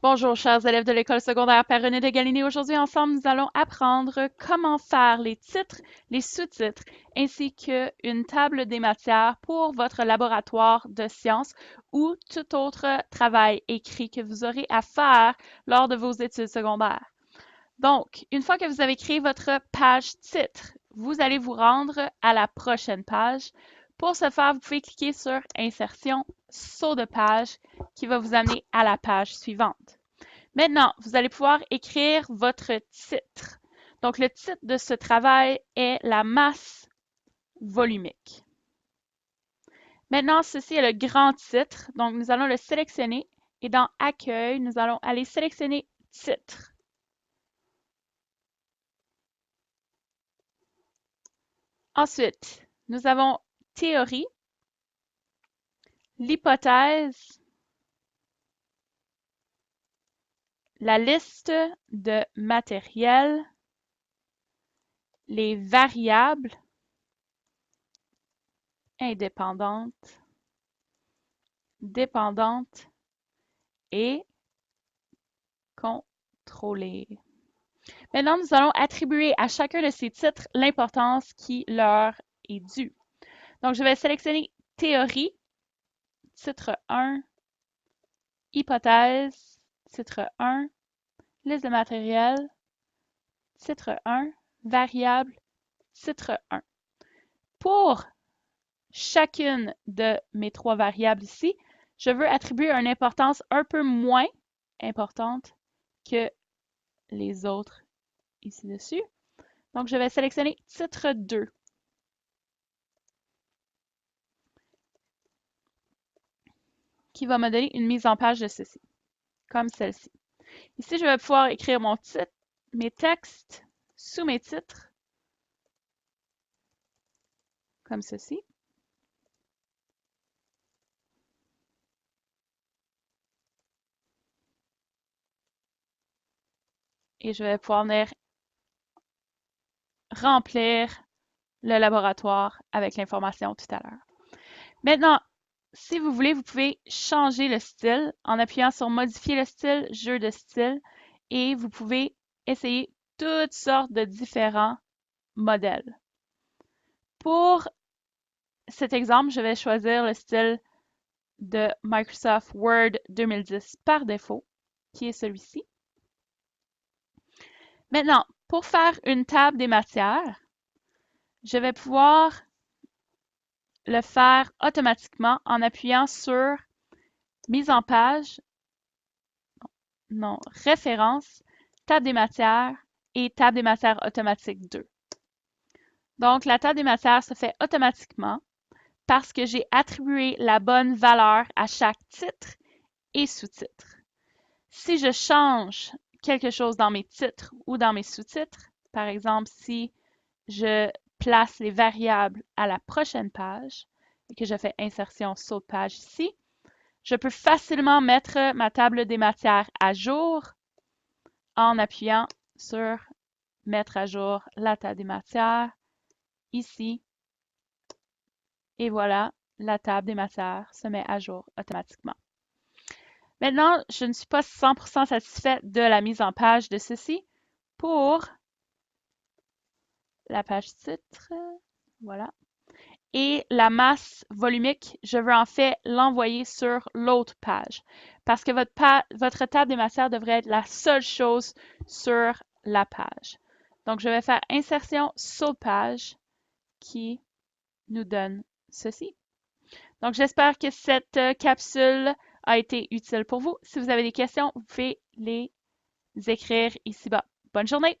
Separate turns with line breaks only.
Bonjour, chers élèves de l'école secondaire Père-René de Galiné. Aujourd'hui, ensemble, nous allons apprendre comment faire les titres, les sous-titres, ainsi qu'une table des matières pour votre laboratoire de sciences ou tout autre travail écrit que vous aurez à faire lors de vos études secondaires. Donc, une fois que vous avez créé votre page titre, vous allez vous rendre à la prochaine page. Pour ce faire, vous pouvez cliquer sur Insertion, Saut de page qui va vous amener à la page suivante. Maintenant, vous allez pouvoir écrire votre titre. Donc, le titre de ce travail est la masse volumique. Maintenant, ceci est le grand titre. Donc, nous allons le sélectionner et dans Accueil, nous allons aller sélectionner Titre. Ensuite, nous avons Théorie, l'hypothèse, la liste de matériel, les variables indépendantes, dépendantes et contrôlées. Maintenant, nous allons attribuer à chacun de ces titres l'importance qui leur est due. Donc, je vais sélectionner Théorie, titre 1, Hypothèse, titre 1, Liste de matériel, titre 1, Variable, titre 1. Pour chacune de mes trois variables ici, je veux attribuer une importance un peu moins importante que les autres ici dessus. Donc, je vais sélectionner titre 2. Qui va me donner une mise en page de ceci, comme celle-ci. Ici, je vais pouvoir écrire mon titre, mes textes sous mes titres, comme ceci. Et je vais pouvoir venir remplir le laboratoire avec l'information tout à l'heure. Maintenant, si vous voulez, vous pouvez changer le style en appuyant sur Modifier le style, Jeu de style, et vous pouvez essayer toutes sortes de différents modèles. Pour cet exemple, je vais choisir le style de Microsoft Word 2010 par défaut, qui est celui-ci. Maintenant, pour faire une table des matières, je vais pouvoir le faire automatiquement en appuyant sur Mise en page, non, Référence, Table des matières et Table des matières automatique 2. Donc, la table des matières se fait automatiquement parce que j'ai attribué la bonne valeur à chaque titre et sous-titre. Si je change quelque chose dans mes titres ou dans mes sous-titres, par exemple, si je place les variables à la prochaine page et que je fais insertion saut de page ici, je peux facilement mettre ma table des matières à jour en appuyant sur mettre à jour la table des matières ici. Et voilà, la table des matières se met à jour automatiquement. Maintenant, je ne suis pas 100% satisfaite de la mise en page de ceci. Pour la page titre, voilà. Et la masse volumique, je veux en fait l'envoyer sur l'autre page parce que votre table des matières devrait être la seule chose sur la page. Donc, je vais faire insertion sur page qui nous donne ceci. Donc, j'espère que cette capsule a été utile pour vous. Si vous avez des questions, vous pouvez les écrire ici-bas. Bonne journée!